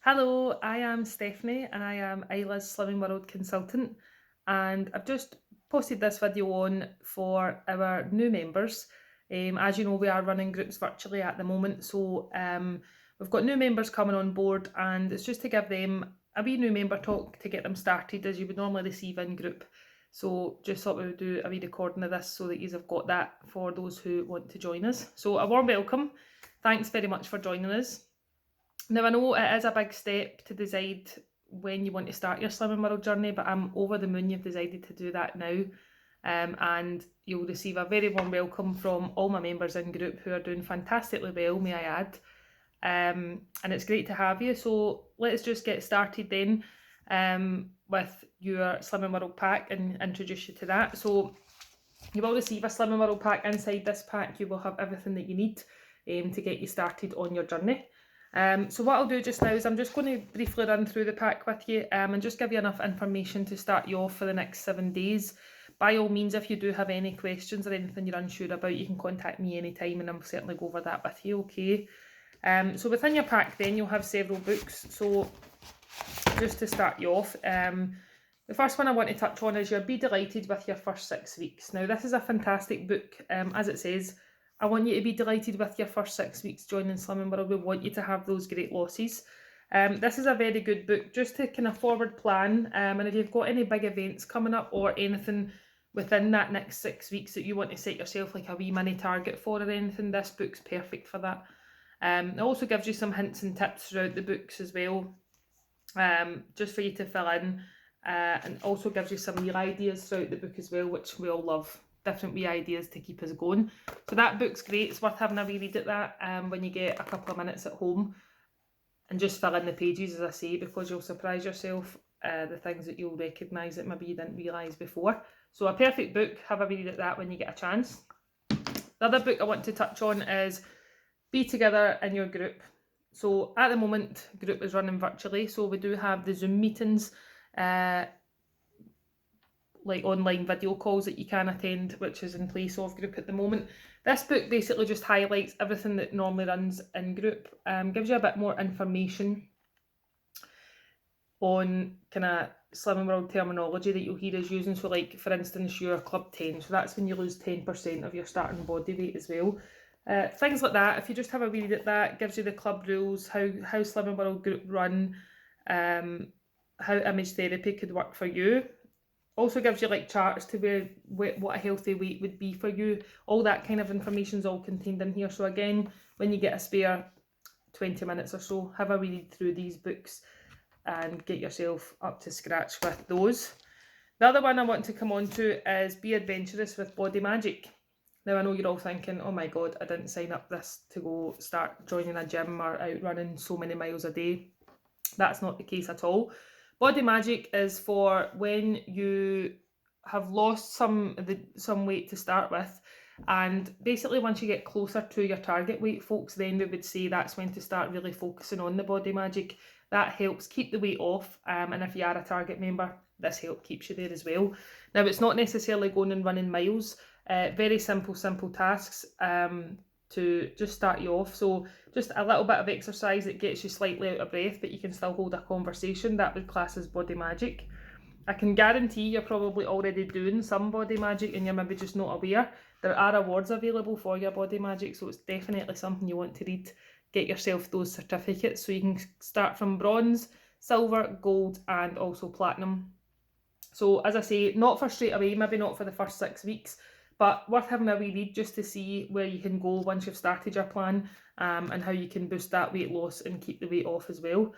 Hello, I am Stephanie and I am Isla's Slimming World consultant. And I've just posted this video on for our new members. As you know, we are running groups virtually at the moment, so we've got new members coming on board, and it's just to give them a wee new member talk to get them started as you would normally receive in group. So just thought we would do a wee recording of this so that you have got that for those who want to join us. So a warm welcome. Thanks very much for joining us. Now, I know it is a big step to decide when you want to start your Slimming World journey, but I'm over the moon you've decided to do that now. And you'll receive a very warm welcome from all my members in group who are doing fantastically well, may I add. And it's great to have you. So let's just get started then with your Slimming World pack and introduce you to that. So you will receive a Slimming World pack. Inside this pack, you will have everything that you need to get you started on your journey. So what I'll do just now is I'm just going to briefly run through the pack with you and just give you enough information to start you off for the next 7 days. By all means, if you do have any questions or anything you're unsure about, you can contact me anytime and I'll certainly go over that with you, okay? So within your pack then, you'll have several books. So just to start you off, the first one I want to touch on is your Be Delighted with Your First 6 Weeks. Now, this is a fantastic book, as it says. I want you to be delighted with your first 6 weeks joining Slimming World. We want you to have those great losses. This is a very good book just to kind of forward plan. And if you've got any big events coming up or anything within that next 6 weeks that you want to set yourself like a wee mini target for or anything, this book's perfect for that. It also gives you some hints and tips throughout the books as well, just for you to fill in. And also gives you some real ideas throughout the book as well, which we all love. Different wee ideas to keep us going. So that book's great. It's worth having a wee read at that when you get a couple of minutes at home, and just fill in the pages, as I say, because you'll surprise yourself the things that you'll recognise that maybe you didn't realise before. So a perfect book. Have a wee read at that when you get a chance. The other book I want to touch on is Be Together in Your Group. So at the moment, group is running virtually, so we do have the Zoom meetings, like online video calls that you can attend, which is in place of group at the moment. This book basically just highlights everything that normally runs in group, gives you a bit more information on kind of Slimming World terminology that you'll hear us using. So like, for instance, your Club 10, so that's when you lose 10% of your starting body weight as well. Things like that. If you just have a read at that, gives you the club rules, how Slimming World group run, how image therapy could work for you. Also gives you like charts to what a healthy weight would be for you. All that kind of information is all contained in here. So again, when you get a spare 20 minutes or so, have a read through these books and get yourself up to scratch with those. The other one I want to come on to is Be Adventurous with Body Magic. Now, I know you're all thinking, oh my god, I didn't sign up this to go start joining a gym or out running so many miles a day. That's not the case at all. Body Magic is for when you have lost some weight to start with, and basically once you get closer to your target weight, folks, then we would say that's when to start really focusing on the Body Magic. That helps keep the weight off, and if you are a target member, this help keeps you there as well. Now, it's not necessarily going and running miles. Very simple tasks to just start you off. So just a little bit of exercise that gets you slightly out of breath, but you can still hold a conversation. That would class as Body Magic. I can guarantee you're probably already doing some Body Magic and you're maybe just not aware. There are awards available for your Body Magic, so it's definitely something you want to read. Get yourself those certificates so you can start from bronze, silver, gold, and also platinum. So as I say, not for straight away, maybe not for the first 6 weeks, but worth having a wee read just to see where you can go once you've started your plan, and how you can boost that weight loss and keep the weight off as well.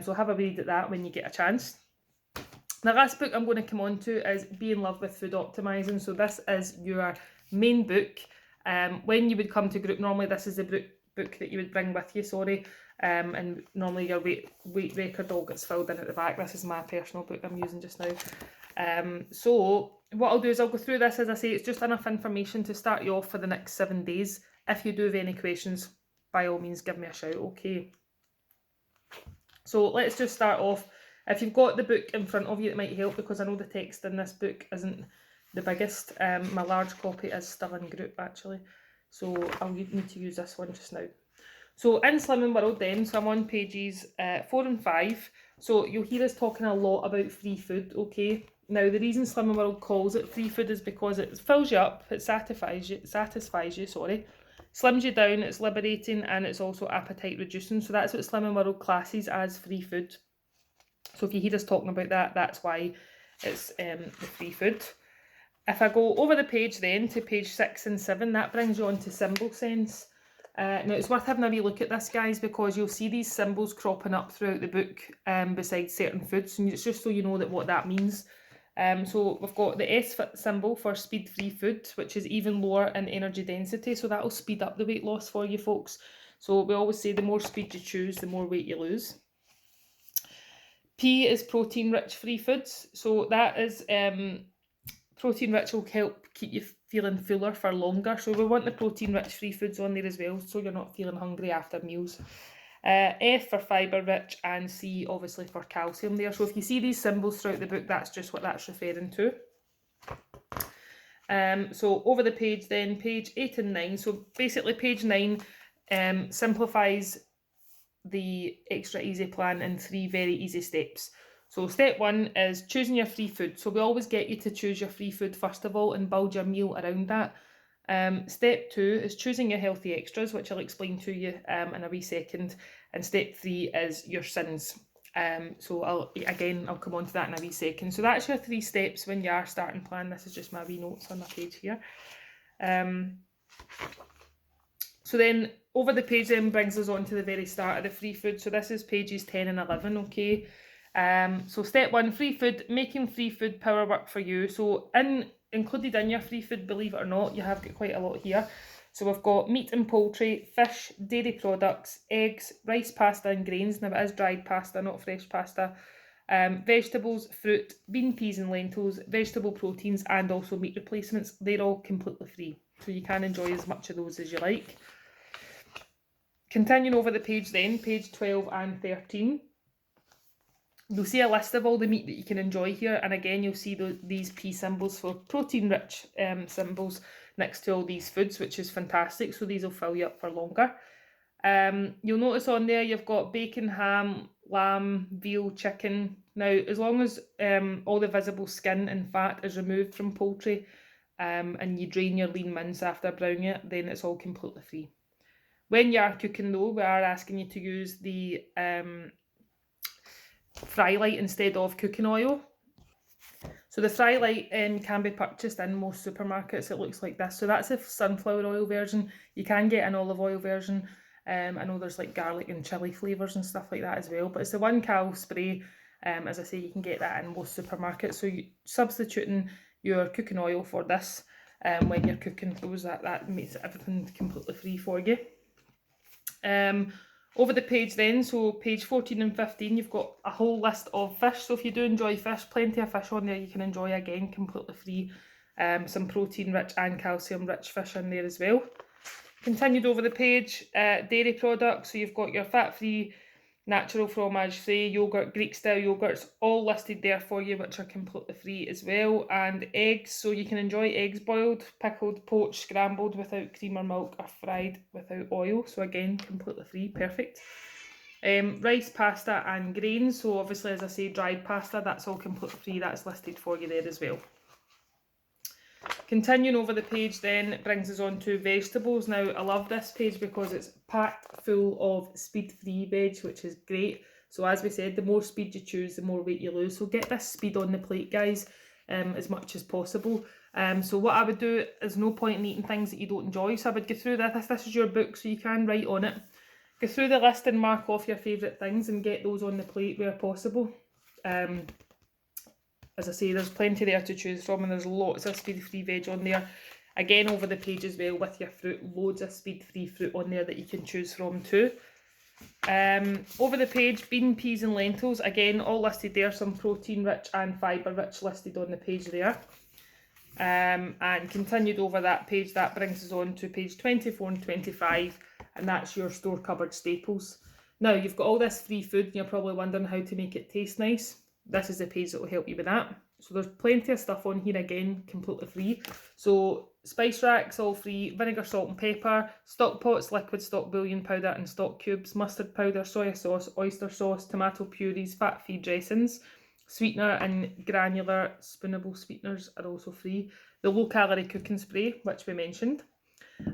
So have a read at that when you get a chance. The last book I'm going to come on to is Be in Love with Food Optimizing. So this is your main book. When you would come to group, normally this is the book that you would bring with you, and normally your weight record all gets filled in at the back. This is my personal book I'm using just now. So what I'll do is I'll go through this. As I say, it's just enough information to start you off for the next 7 days. If you do have any questions, by all means give me a shout, okay? So let's just start off. If you've got the book in front of you, it might help, because I know the text in this book isn't the biggest. My large copy is still in group actually, so I'll need to use this one just now. So in Slimming World then, so I'm on pages 4 and 5. So you'll hear us talking a lot about free food, okay? Now the reason Slimming World calls it free food is because it fills you up, it satisfies you, slims you down, it's liberating, and it's also appetite reducing. So that's what Slimming World classes as free food. So if you hear us talking about that, that's why it's the free food. If I go over the page then to page 6 and 7, that brings you on to symbol sense. Now it's worth having a wee look at this, guys, because you'll see these symbols cropping up throughout the book beside certain foods, and it's just so you know what that means. So we've got the S symbol for speed-free food, which is even lower in energy density, so that'll speed up the weight loss for you folks. So we always say the more speed you choose, the more weight you lose. P is protein-rich free foods, so that is protein-rich will help keep you feeling fuller for longer. So we want the protein-rich free foods on there as well, so you're not feeling hungry after meals. F for fibre-rich, and C obviously for calcium there. So if you see these symbols throughout the book, that's just what that's referring to. So over the page then, page 8 and 9. So basically page 9 simplifies the Extra Easy plan in 3 very easy steps. So step 1 is choosing your free food. So we always get you to choose your free food first of all and build your meal around that. Step 2 is choosing your healthy extras, which I'll explain to you in a wee second. And step 3 is your sins. So I'll come on to that in a wee second. So that's your 3 steps when you are starting plan. This is just my wee notes on my page here. So then over the page then brings us on to the very start of the free food. So this is pages 10 and 11, okay? So step 1, free food, making free food power work for you. So included in your free food, believe it or not, you have got quite a lot here. So we've got meat and poultry, fish, dairy products, eggs, rice, pasta and grains. Now it is dried pasta, not fresh pasta. Vegetables, fruit, bean, peas and lentils, vegetable proteins and also meat replacements. They're all completely free. So you can enjoy as much of those as you like. Continuing over the page then, page 12 and 13. You'll see a list of all the meat that you can enjoy here, and again you'll see these P symbols for protein-rich symbols next to all these foods, which is fantastic, so these will fill you up for longer. You'll notice on there you've got bacon, ham, lamb, veal, chicken. Now, as long as all the visible skin and fat is removed from poultry and you drain your lean mince after browning it, then it's all completely free. When you are cooking though, we are asking you to use the fry light instead of cooking oil. So the fry light can be purchased in most supermarkets. It looks like this. So that's a sunflower oil version. You can get an olive oil version. I know there's like garlic and chilli flavours and stuff like that as well. But it's the 1 cal spray. As I say, you can get that in most supermarkets. So substituting your cooking oil for this when you're cooking those, that makes everything completely free for you. Over the page then, so page 14 and 15, you've got a whole list of fish. So if you do enjoy fish, plenty of fish on there you can enjoy, again, completely free. Some protein-rich and calcium-rich fish in there as well. Continued over the page, dairy products. So you've got your fat-free, natural fromage, whey, yoghurt, Greek-style yoghurts, all listed there for you, which are completely free as well. And eggs, so you can enjoy eggs boiled, pickled, poached, scrambled without cream or milk, or fried without oil. So again, completely free, perfect. Rice, pasta and grains. So obviously, as I say, dried pasta, that's all completely free. That's listed for you there as well. Continuing over the page then, it brings us on to vegetables. Now, I love this page because it's packed full of speed-free veg, which is great. So as we said, the more speed you choose, the more weight you lose. So get this speed on the plate, guys, as much as possible. So what I would do is no point in eating things that you don't enjoy. So I would go through this. This is your book, so you can write on it. Go through the list and mark off your favourite things and get those on the plate where possible. As I say, there's plenty there to choose from, and there's lots of speed-free veg on there. Again, over the page as well with your fruit, loads of speed-free fruit on there that you can choose from too. Over the page, bean, peas and lentils, again, all listed there, some protein-rich and fibre-rich listed on the page there. And continued over that page, that brings us on to page 24 and 25, and that's your store cupboard staples. Now, you've got all this free food, and you're probably wondering how to make it taste nice. this is the page that will help you with that. So there's plenty of stuff on here, again, completely free. So spice racks, all free, vinegar, salt and pepper, stock pots, liquid stock bouillon powder and stock cubes, mustard powder, soya sauce, oyster sauce, tomato purees, fat-free dressings, sweetener and granular spoonable sweeteners are also free. The low-calorie cooking spray, which we mentioned,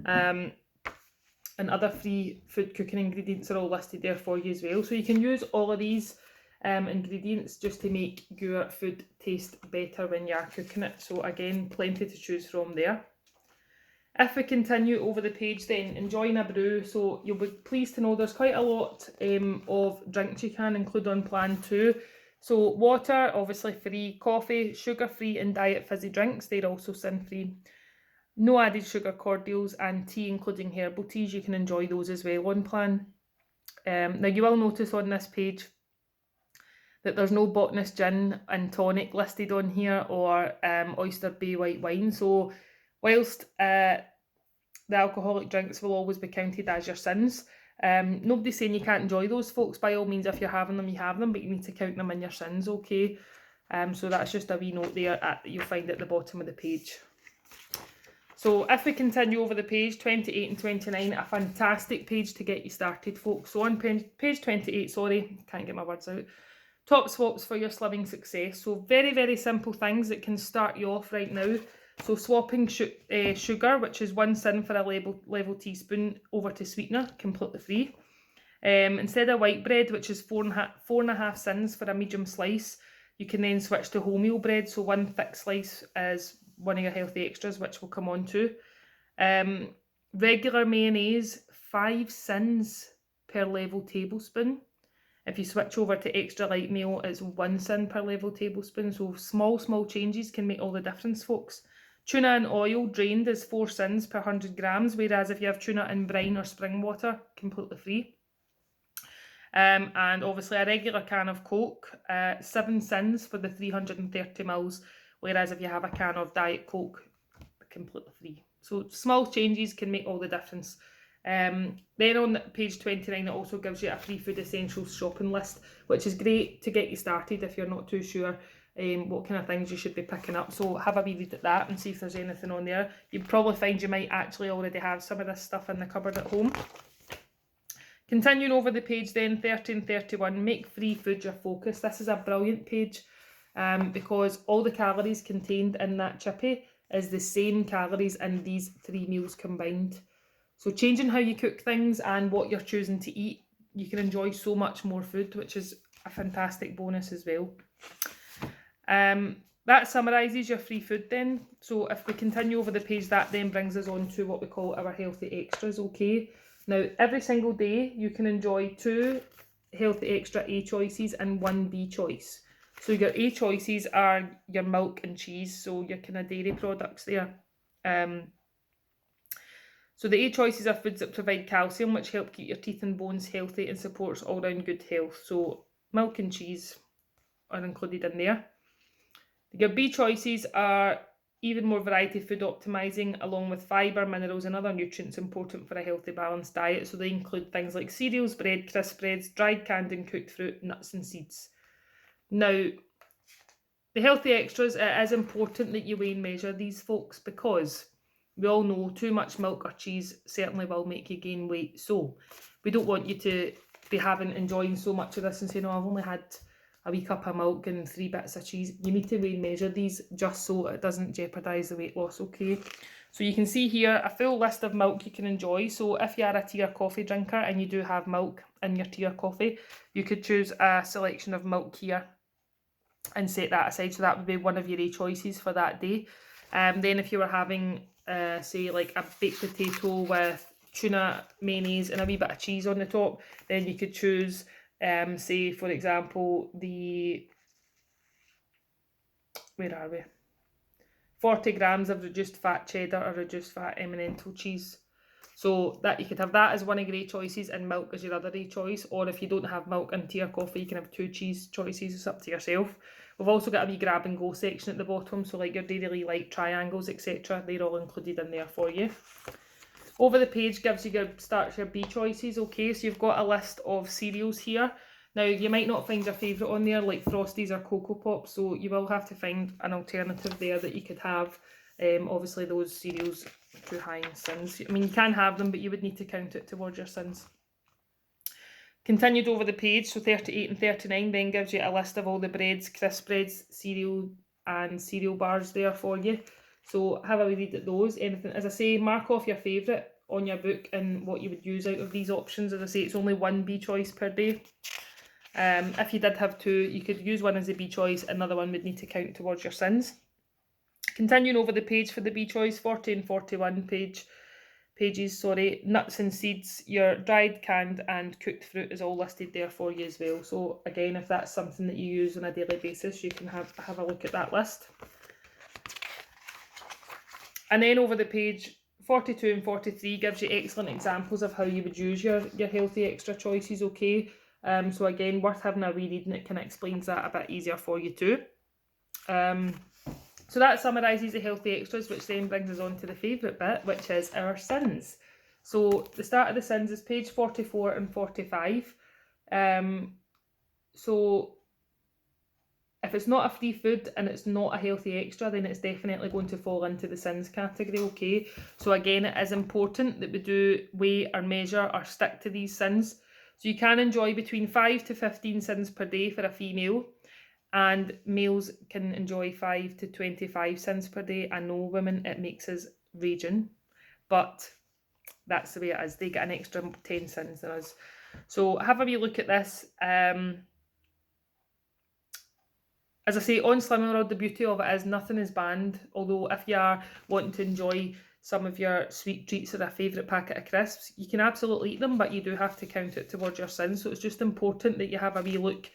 and other free food cooking ingredients are all listed there for you as well. So you can use all of these ingredients just to make your food taste better when you are cooking it. So again, plenty to choose from there. If we continue over the page then, enjoying a brew. So you'll be pleased to know there's quite a lot of drinks you can include on plan too. So water, obviously free, coffee, sugar free and diet fizzy drinks, they're also sin free. No added sugar cordials and tea, including herbal teas, you can enjoy those as well on plan. Now you will notice on this page that there's no Botanist gin and tonic listed on here, or Oyster Bay white wine. So whilst the alcoholic drinks will always be counted as your sins, nobody's saying you can't enjoy those, folks. By all means, if you're having them, you have them, but you need to count them in your sins, okay? So that's just a wee note there you'll find at the bottom of the page. So if we continue over the page, 28 and 29, a fantastic page to get you started, folks. So on page 28, sorry, can't get my words out. Top swaps for your slimming success. So very, very simple things that can start you off right now. So swapping sugar, which is 1 sin for a level teaspoon, over to sweetener, completely free. Instead of white bread, which is 4.5 sins for a medium slice, you can then switch to wholemeal bread. So 1 thick slice is one of your healthy extras, which we'll come on to. Regular mayonnaise, 5 sins per level tablespoon. If you switch over to extra light mayo, it's 1 sin per level tablespoon. So small changes can make all the difference, folks. Tuna in oil drained is 4 sins per 100 grams, whereas if you have tuna in brine or spring water, completely free. And obviously a regular can of Coke, 7 sins for the 330 mils, whereas if you have a can of Diet Coke, completely free. So small changes can make all the difference. Then on page 29, it also gives you a free food essentials shopping list, which is great to get you started if you're not too sure what kind of things you should be picking up. So have a wee read at that and see if there's anything on there. You'd probably find you might actually already have some of this stuff in the cupboard at home. Continuing over the page then, 30 and 31, make free food your focus. This is a brilliant page because all the calories contained in that chippy is the same calories in these 3 meals combined. So changing how you cook things and what you're choosing to eat, you can enjoy so much more food, which is a fantastic bonus as well. That summarises your free food then. So if we continue over the page, that then brings us on to what we call our healthy extras, okay? Now, every single day, you can enjoy 2 healthy extra A choices and 1 B choice. So your A choices are your milk and cheese, so your kind of dairy products there. So the A choices are foods that provide calcium, which help keep your teeth and bones healthy and supports all-round good health. So milk and cheese are included in there. Your B choices are even more variety food optimizing, along with fibre, minerals and other nutrients important for a healthy balanced diet. So they include things like cereals, bread, crisp breads, dried canned and cooked fruit, nuts and seeds. Now, the healthy extras, it is important that you weigh and measure these, folks, because we all know too much milk or cheese certainly will make you gain weight. So we don't want you to be enjoying so much of this and saying, oh, I've only had a wee cup of milk and 3 bits of cheese. You need to weigh and measure these just so it doesn't jeopardise the weight loss, okay? So you can see here a full list of milk you can enjoy. So if you are a tea or coffee drinker and you do have milk in your tea or coffee, you could choose a selection of milk here and set that aside. So that would be one of your A choices for that day. Then if you were having, say, like a baked potato with tuna, mayonnaise and a wee bit of cheese on the top, then you could choose, say, for example, the, where are we? 40 grams of reduced fat cheddar or reduced fat Emmental cheese. So that you could have that as one of your A choices and milk as your other A choice. Or if you don't have milk and tea or coffee, you can have 2 cheese choices. It's up to yourself. We've also got a wee grab and go section at the bottom. So like your Dairy Light triangles, etc. They're all included in there for you. Over the page gives you starts your B choices. Okay, so you've got a list of cereals here. Now, you might not find your favourite on there, like Frosties or Cocoa Pops, so you will have to find an alternative there that you could have. Obviously, those cereals are too high in sins. I mean, you can have them, but you would need to count it towards your sins. Continued over the page, so 38 and 39 then gives you a list of all the breads, crisp breads, cereal and cereal bars there for you. So have a wee read at those. Anything, as I say, mark off your favourite on your book and what you would use out of these options. As I say, it's only one B choice per day. If you did have two, you could use one as a B choice, another one would need to count towards your sins. Continuing over the page for the B choice, 40 and 41 pages, nuts and seeds, your dried, canned and cooked fruit is all listed there for you as well. So again, if that's something that you use on a daily basis, you can have a look at that list. And then over the page, 42 and 43 gives you excellent examples of how you would use your healthy extra choices, okay? So again, worth having a wee read, and it kind of explains that a bit easier for you too. So that summarises the healthy extras, which then brings us on to the favourite bit, which is our sins. So the start of the sins is page 44 and 45. So if it's not a free food and it's not a healthy extra, then it's definitely going to fall into the sins category, okay? So again, it is important that we do weigh or measure or stick to these sins. So you can enjoy between 5 to 15 sins per day for a female, and males can enjoy 5 to 25 sins per day. I know women, it makes us raging, but that's the way it is. They get an extra 10 sins than us. So have a wee look at this. As I say, on Slimming World, the beauty of it is nothing is banned. Although if you are wanting to enjoy some of your sweet treats or a favourite packet of crisps, you can absolutely eat them, but you do have to count it towards your sins. So it's just important that you have a wee look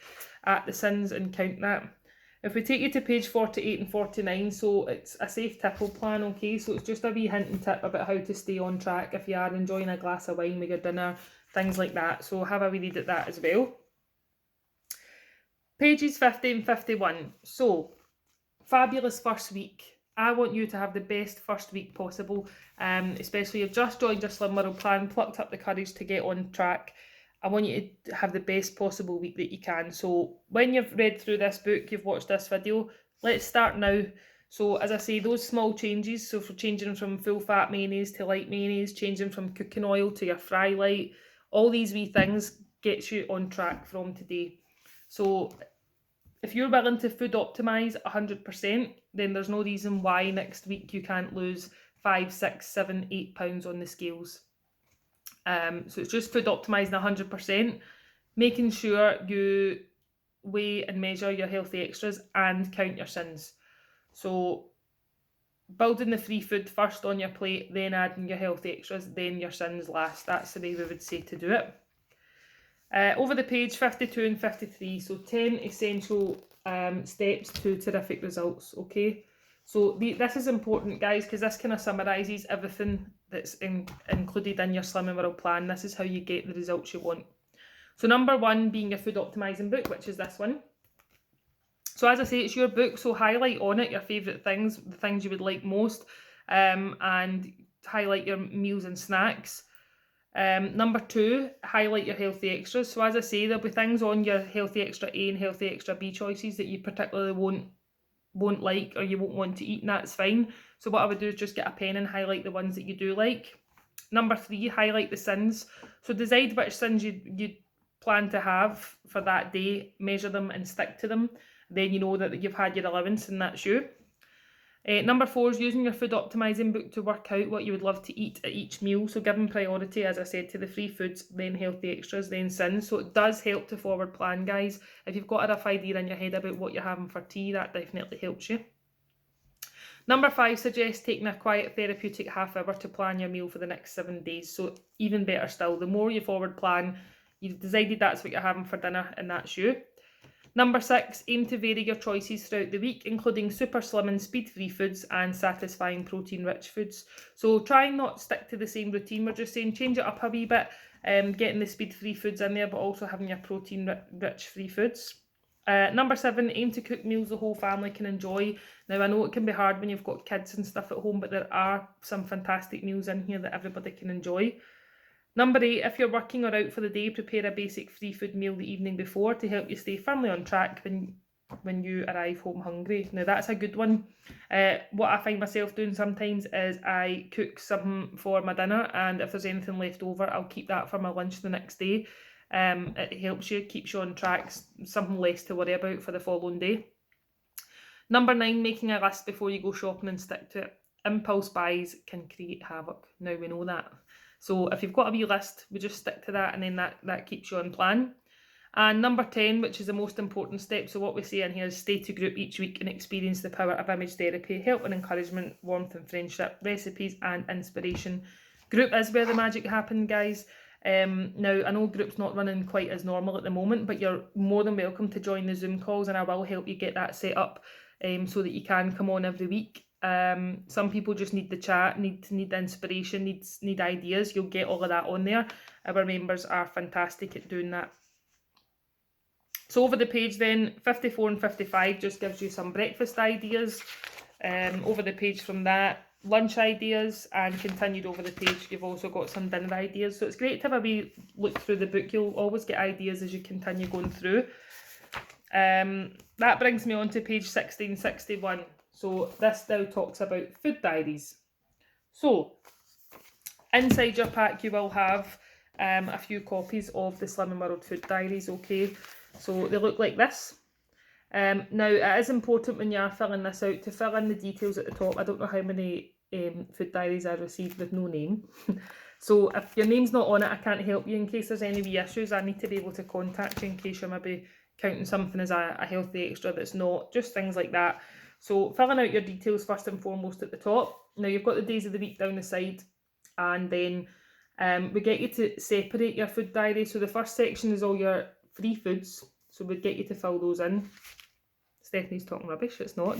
at the sins and count that. If we take you to page 48 and 49, so it's a safe tipple plan, okay? So it's just a wee hint and tip about how to stay on track if you are enjoying a glass of wine with your dinner, things like that. So have a wee read at that as well. Pages 50 and 51. So, fabulous first week. I want you to have the best first week possible, especially if you've just joined your Slim World plan, plucked up the courage to get on track. I want you to have the best possible week that you can. So when you've read through this book, you've watched this video, let's start now. So as I say, those small changes, so for changing from full fat mayonnaise to light mayonnaise, changing from cooking oil to your fry light, all these wee things gets you on track from today. So if you're willing to food optimise 100%, then there's no reason why next week you can't lose 5, 6, 7, 8 pounds on the scales. So it's just food optimising 100%, making sure you weigh and measure your healthy extras and count your sins. So building the free food first on your plate, then adding your healthy extras, then your sins last. That's the way we would say to do it. Over the page 52 and 53, so 10 essential steps to terrific results, okay? So this is important, guys, because this kind of summarises everything that's included in your Slimming World plan. This is how you get the results you want. So number one being your food optimising book, which is this one. So as I say, it's your book, so highlight on it your favourite things, the things you would like most, and highlight your meals and snacks. Number two, highlight your healthy extras. So as I say, there'll be things on your healthy extra A and healthy extra B choices that you particularly won't like or you won't want to eat, and that's fine. So what I would do is just get a pen and highlight the ones that you do like. Number three, highlight the sins. So decide which sins you plan to have for that day, measure them and stick to them. Then you know that you've had your allowance and that's you. Number four is using your food optimising book to work out what you would love to eat at each meal. So giving priority, as I said, to the free foods, then healthy extras, then sins. So it does help to forward plan, guys. If you've got a rough idea in your head about what you're having for tea, that definitely helps you. Number five, suggest taking a quiet therapeutic half hour to plan your meal for the next 7 days. So even better still, the more you forward plan, you've decided that's what you're having for dinner and that's you. Number six, aim to vary your choices throughout the week, including super slim and speed-free foods and satisfying protein-rich foods. So try and not stick to the same routine. We're just saying change it up a wee bit, getting the speed-free foods in there, but also having your protein-rich free foods. Number seven, aim to cook meals the whole family can enjoy. Now, I know it can be hard when you've got kids and stuff at home, but there are some fantastic meals in here that everybody can enjoy. Number 8, if you're working or out for the day, prepare a basic free food meal the evening before to help you stay firmly on track when you arrive home hungry. Now that's a good one. What I find myself doing sometimes is I cook something for my dinner, and if there's anything left over, I'll keep that for my lunch the next day. It helps you, keeps you on track, something less to worry about for the following day. Number 9, making a list before you go shopping and stick to it. Impulse buys can create havoc. Now we know that. So if you've got a wee list, we just stick to that, and then that keeps you on plan. And number 10, which is the most important step, so what we say in here is stay to group each week and experience the power of image therapy, help and encouragement, warmth and friendship, recipes and inspiration. Group is where the magic happens, guys. Now, I know group's not running quite as normal at the moment, but you're more than welcome to join the Zoom calls, and I will help you get that set up so that you can come on every week. Some people just need the chat, need the inspiration, need ideas. You'll get all of that on there. Our members are fantastic at doing that. So over the page then, 54 and 55 just gives you some breakfast ideas. Over the page from that, lunch ideas, and continued over the page, you've also got some dinner ideas. So it's great to have a wee look through the book. You'll always get ideas as you continue going through. That brings me on to page 1661. So this now talks about food diaries. So inside your pack you will have a few copies of the Slimming World food diaries, okay? So they look like this. Now it is important when you are filling this out to fill in the details at the top. I don't know how many food diaries I received with no name. So if your name's not on it, I can't help you. In case there's any wee issues, I need to be able to contact you in case you're maybe counting something as a healthy extra that's not, just things like that. So filling out your details first and foremost at the top. Now you've got the days of the week down the side, and then we get you to separate your food diary. So the first section is all your free foods, so we'd get you to fill those in. Stephanie's talking rubbish, it's not.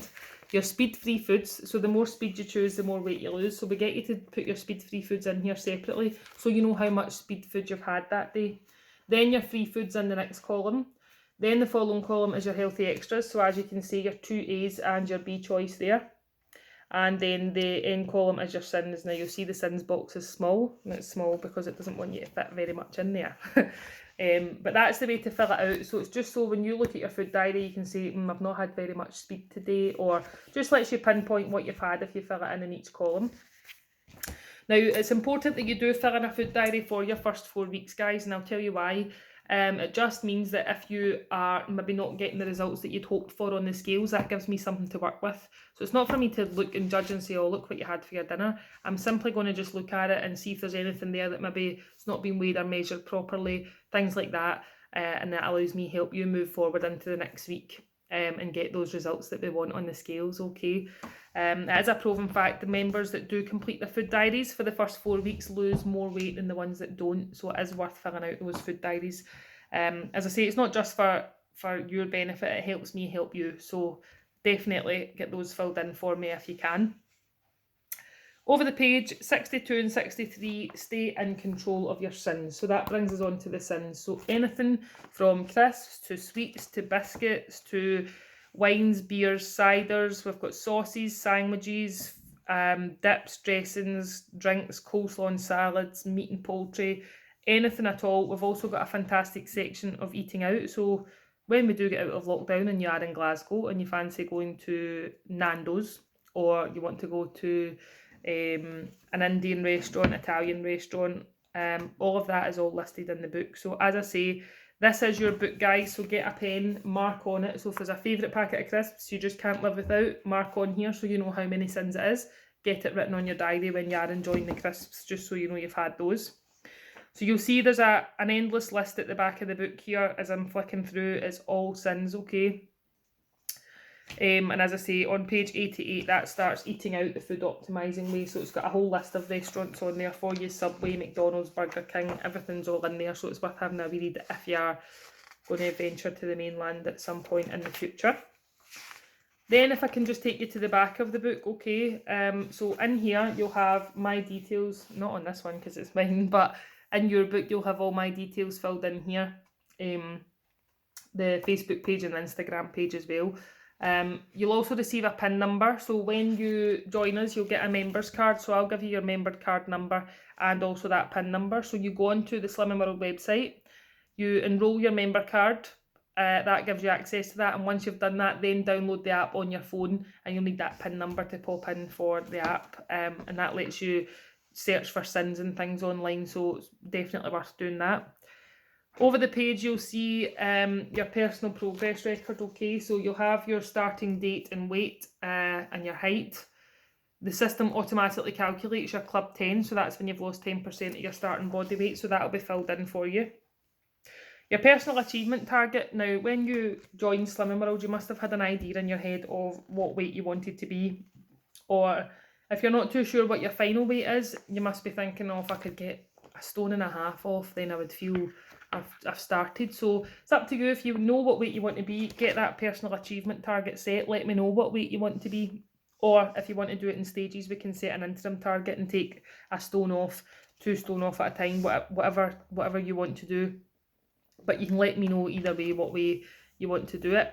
Your speed free foods, so the more speed you choose, the more weight you lose. So we get you to put your speed free foods in here separately, so you know how much speed food you've had that day. Then your free foods in the next column. Then the following column is your healthy extras, so as you can see, your 2A's and your B choice there. And then the end column is your sins. Now you'll see the sins box is small, and it's small because it doesn't want you to fit very much in there. But that's the way to fill it out. So it's just so when you look at your food diary, you can say, I've not had very much speed today, or just lets you pinpoint what you've had if you fill it in each column. Now, it's important that you do fill in a food diary for your first 4 weeks, guys, and I'll tell you why. It just means that if you are maybe not getting the results that you'd hoped for on the scales, that gives me something to work with. So it's not for me to look and judge and say, oh, look what you had for your dinner. I'm simply going to just look at it and see if there's anything there that maybe it's not been weighed or measured properly, things like that. And that allows me help you move forward into the next week and get those results that we want on the scales, okay? It is a proven fact the members that do complete the food diaries for the first 4 weeks lose more weight than the ones that don't, so it is worth filling out those food diaries. As I say, it's not just for your benefit, it helps me help you, so definitely get those filled in for me if you can. Over the page, 62 and 63, stay in control of your sins. So that brings us on to the sins. So anything from crisps to sweets to biscuits to wines, beers, ciders. We've got sauces, sandwiches, dips, dressings, drinks, coleslaw and salads, meat and poultry, anything at all. We've also got a fantastic section of eating out. So when we do get out of lockdown and you are in Glasgow and you fancy going to Nando's, or you want to go to an Indian restaurant, Italian restaurant, all of that is all listed in the book. So as I say, this is your book, guys, so get a pen, mark on it. So if there's a favourite packet of crisps you just can't live without, mark on here so you know how many sins it is. Get it written on your diary when you are enjoying the crisps, just so you know you've had those. So you'll see there's an endless list at the back of the book here as I'm flicking through. It's all sins, okay? And as I say, on page 88, that starts eating out the food optimising way. So it's got a whole list of restaurants on there for you. Subway, McDonald's, Burger King, everything's all in there. So it's worth having a wee read if you are going to venture to the mainland at some point in the future. Then if I can just take you to the back of the book, okay. So in here, you'll have my details. Not on this one because it's mine, but in your book, you'll have all my details filled in here. The Facebook page and the Instagram page as well. You'll also receive a PIN number, so when you join us you'll get a members card, so I'll give you your member card number and also that PIN number. So you go onto the Slimming World website, you enrol your member card, that gives you access to that, and once you've done that then download the app on your phone, and you'll need that PIN number to pop in for the app, and that lets you search for sins and things online, so it's definitely worth doing that. Over the page you'll see your personal progress record, okay, so you'll have your starting date and weight and your height. The system automatically calculates your Club 10, so that's when you've lost 10% of your starting body weight, so that'll be filled in for you. Your personal achievement target. Now, when you joined Slimming World, you must have had an idea in your head of what weight you wanted to be, or if you're not too sure what your final weight is, you must be thinking, oh, if I could get 1.5 stone off, then I would feel I've started. So it's up to you. If you know what weight you want to be, get that personal achievement target set, let me know what weight you want to be, or if you want to do it in stages, we can set an interim target and take 1 stone off, 2 stone off at a time, whatever you want to do. But you can let me know either way what way you want to do it.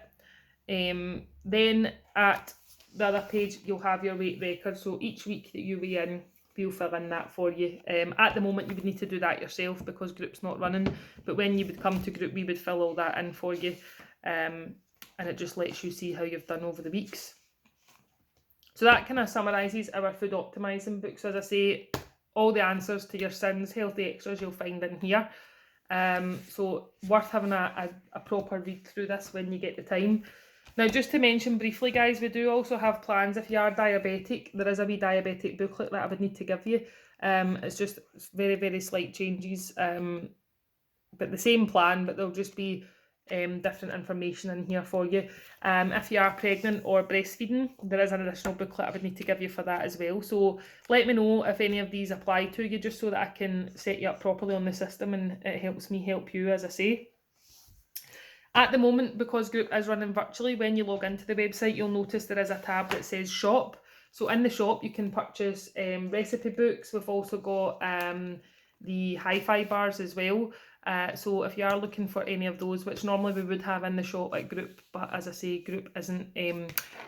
Then at the other page you'll have your weight record, so each week that you weigh in, we'll fill in that for you. At the moment you would need to do that yourself because group's not running, but when you would come to group we would fill all that in for you, and it just lets you see how you've done over the weeks. So that kind of summarises our food optimising book. So as I say, all the answers to your sins, healthy extras you'll find in here. So worth having a proper read through this when you get the time. Now, just to mention briefly, guys, we do also have plans if you are diabetic. There is a wee diabetic booklet that I would need to give you. It's just very, very slight changes, but the same plan, but there'll just be different information in here for you. If you are pregnant or breastfeeding, there is an additional booklet I would need to give you for that as well. So let me know if any of these apply to you, just so that I can set you up properly on the system, and it helps me help you, as I say. At the moment, because group is running virtually, when you log into the website, you'll notice there is a tab that says shop. So in the shop, you can purchase recipe books. We've also got the hi-fi bars as well. So if you are looking for any of those, which normally we would have in the shop at group, but as I say, group isn't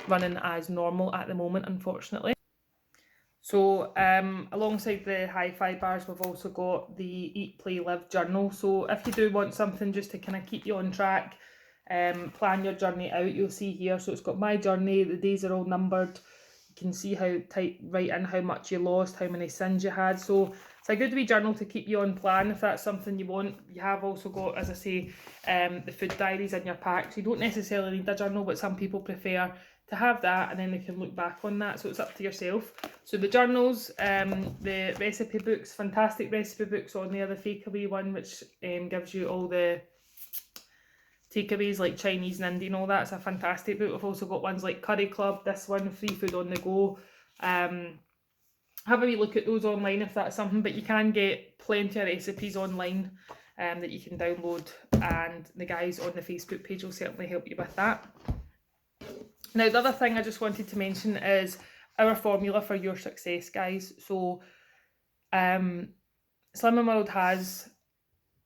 running as normal at the moment, unfortunately. So alongside the hi-fi bars, we've also got the Eat, Play, Live journal. So if you do want something just to kind of keep you on track, plan your journey out, you'll see here. So it's got my journey, the days are all numbered. You can see how write in how much you lost, how many sins you had. So it's a good wee journal to keep you on plan if that's something you want. You have also got, as I say, the food diaries in your pack. So you don't necessarily need a journal, but some people prefer to have that, and then they can look back on that, so it's up to yourself. So the journals, the recipe books, fantastic recipe books on there. The Fakeaway one, which gives you all the takeaways like Chinese and Indian, all that's a fantastic book. We've also got ones like Curry Club, this one, Free Food on the Go. Have a wee look at those online if that's something, but you can get plenty of recipes online that you can download, and the guys on the Facebook page will certainly help you with that. Now, the other thing I just wanted to mention is our formula for your success, guys. So Slimming World has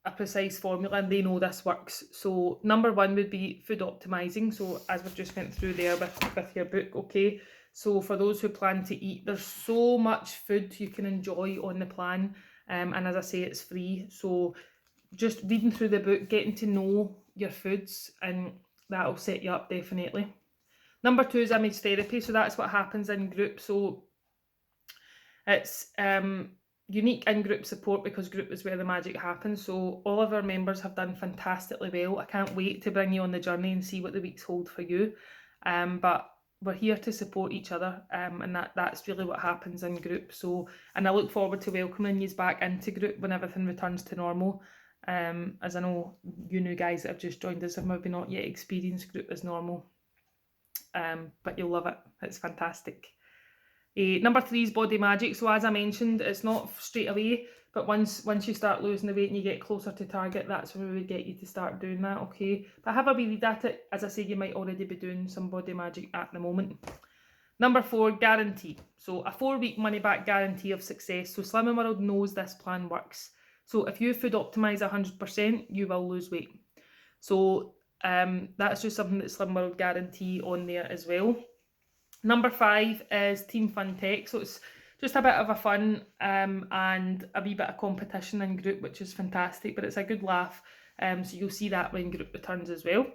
a precise formula, and they know this works. So number one would be food optimizing. So as we've just went through there with your book, okay. So for those who plan to eat, there's so much food you can enjoy on the plan. And as I say, it's free. So just reading through the book, getting to know your foods, and that'll set you up definitely. Number two is image therapy. So that's what happens in group. So it's unique in-group support, because group is where the magic happens. So all of our members have done fantastically well. I can't wait to bring you on the journey and see what the weeks hold for you. But we're here to support each other, and that's really what happens in group. So, and I look forward to welcoming you back into group when everything returns to normal. As I know you new guys that have just joined us have maybe not yet experienced group as normal. But you'll love it. It's fantastic. Number three is body magic. So as I mentioned, it's not straight away, but once you start losing the weight and you get closer to target, that's when we would get you to start doing that, okay? But have a wee read at it. As I say, you might already be doing some body magic at the moment. Number four, guarantee. So a 4-week money back guarantee of success. So Slimming World knows this plan works. So if you food optimize 100%, you will lose weight. So That's just something that Slim World guarantee on there as well. Number 5 is Team Fun Tech. So it's just a bit of a fun and a wee bit of competition in group, which is fantastic, but it's a good laugh. So you'll see that when group returns as well.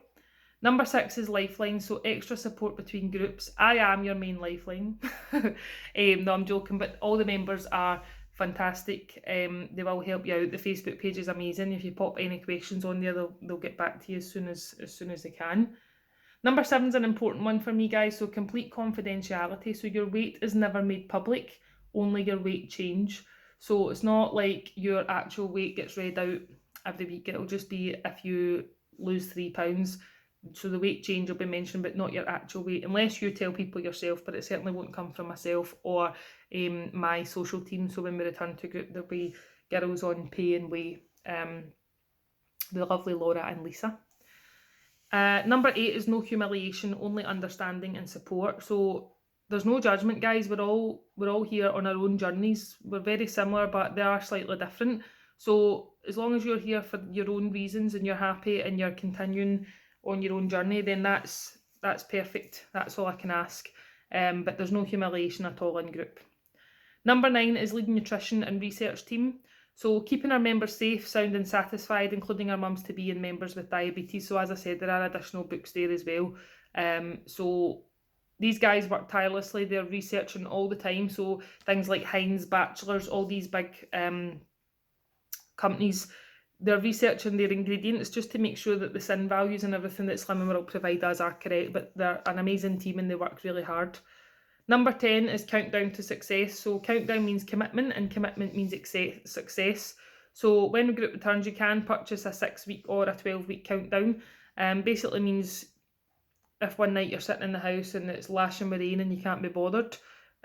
Number 6 is Lifeline, so extra support between groups. I am your main lifeline. No, I'm joking, but all the members are fantastic. They will help you out. The Facebook page is amazing. If you pop any questions on there, they'll get back to you as soon as they can. Number 7 is an important one for me, guys. So complete confidentiality. So your weight is never made public, only your weight change. So it's not like your actual weight gets read out every week. It'll just be if you lose 3 pounds. So the weight change will be mentioned, but not your actual weight, unless you tell people yourself, but it certainly won't come from myself or my social team. So when we return to group, there'll be girls on pay and weigh, the lovely Laura and Lisa. Number 8 is no humiliation, only understanding and support. So there's no judgment, guys. We're all here on our own journeys. We're very similar, but they are slightly different. So as long as you're here for your own reasons and you're happy and you're continuing on your own journey, then that's perfect. That's all I can ask. But there's no humiliation at all in group. Number 9 is leading nutrition and research team. So keeping our members safe, sound and satisfied, including our mums-to-be and members with diabetes. So as I said, there are additional books there as well. So these guys work tirelessly. They're researching all the time. So things like Heinz, Bachelors, all these big companies, they're researching their ingredients just to make sure that the SIN values and everything that Slimming World provide us are correct, but they're an amazing team and they work really hard. Number 10 is countdown to success. So countdown means commitment and commitment means success. So when the group returns, you can purchase a 6-week or a 12-week countdown. Basically means if one night you're sitting in the house and it's lashing with rain and you can't be bothered,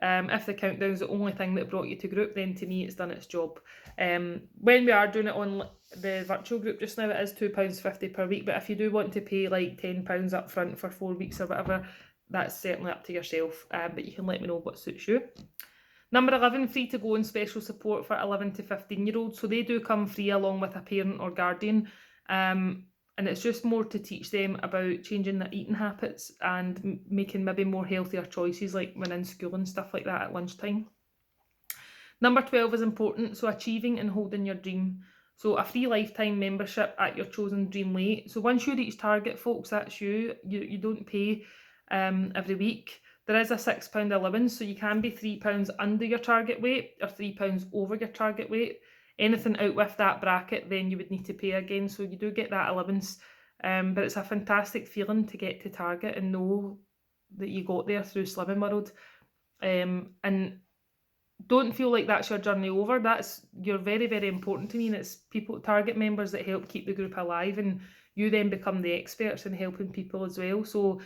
if the countdown's the only thing that brought you to group, then to me it's done its job. When we are doing it on the virtual group just now, it is £2.50 per week, but if you do want to pay like £10 up front for 4 weeks or whatever, that's certainly up to yourself, but you can let me know what suits you. Number 11, free to go and special support for 11 to 15-year-olds. So they do come free along with a parent or guardian, and it's just more to teach them about changing their eating habits and making maybe more healthier choices, like when in school and stuff like that at lunchtime. Number 12 is important, so achieving and holding your dream. So a free lifetime membership at your chosen dream weight. So once you reach target, folks, that's you don't pay every week. There is a £6 allowance, so you can be £3 under your target weight or £3 over your target weight. Anything out with that bracket, then you would need to pay again, so you do get that allowance. But it's a fantastic feeling to get to target and know that you got there through Slimming World. And don't feel like that's your journey over. You're very, very important to me, and it's target members that help keep the group alive, and you then become the experts in helping people as well. So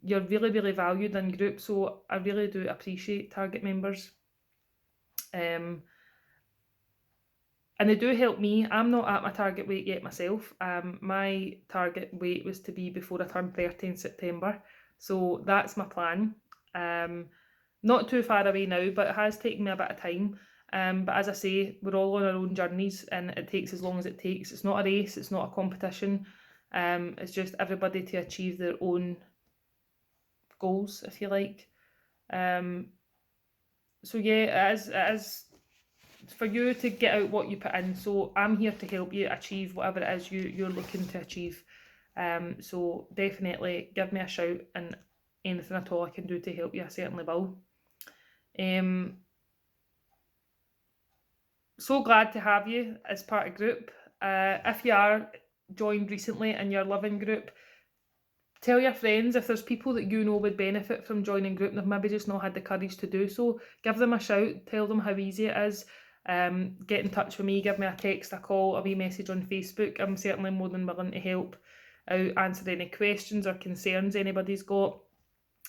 you're really, really valued in group. So I really do appreciate target members. And they do help me. I'm not at my target weight yet myself. My target weight was to be before I turned 30 in September. So that's my plan. Not too far away now, but it has taken me a bit of time. But as I say, we're all on our own journeys and it takes as long as it takes. It's not a race, it's not a competition. It's just everybody to achieve their own goals, if you like. So yeah, it is for you to get out what you put in. So I'm here to help you achieve whatever it is you're looking to achieve. So definitely give me a shout, and anything at all I can do to help you, I certainly will. So glad to have you as part of group. If you are joined recently and you're loving group, tell your friends. If there's people that you know would benefit from joining group and they've maybe just not had the courage to do so, give them a shout, tell them how easy it is. Get in touch with me, give me a text, a call, a wee message on Facebook. I'm certainly more than willing to help out, answer any questions or concerns anybody's got.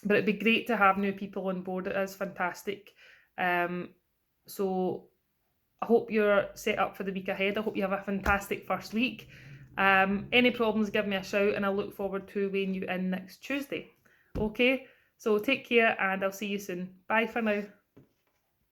But it'd be great to have new people on board. It is fantastic. So I hope you're set up for the week ahead. I hope you have a fantastic first week. Any problems, give me a shout, and I look forward to weighing you in next Tuesday. Okay, so take care and I'll see you soon. Bye for now.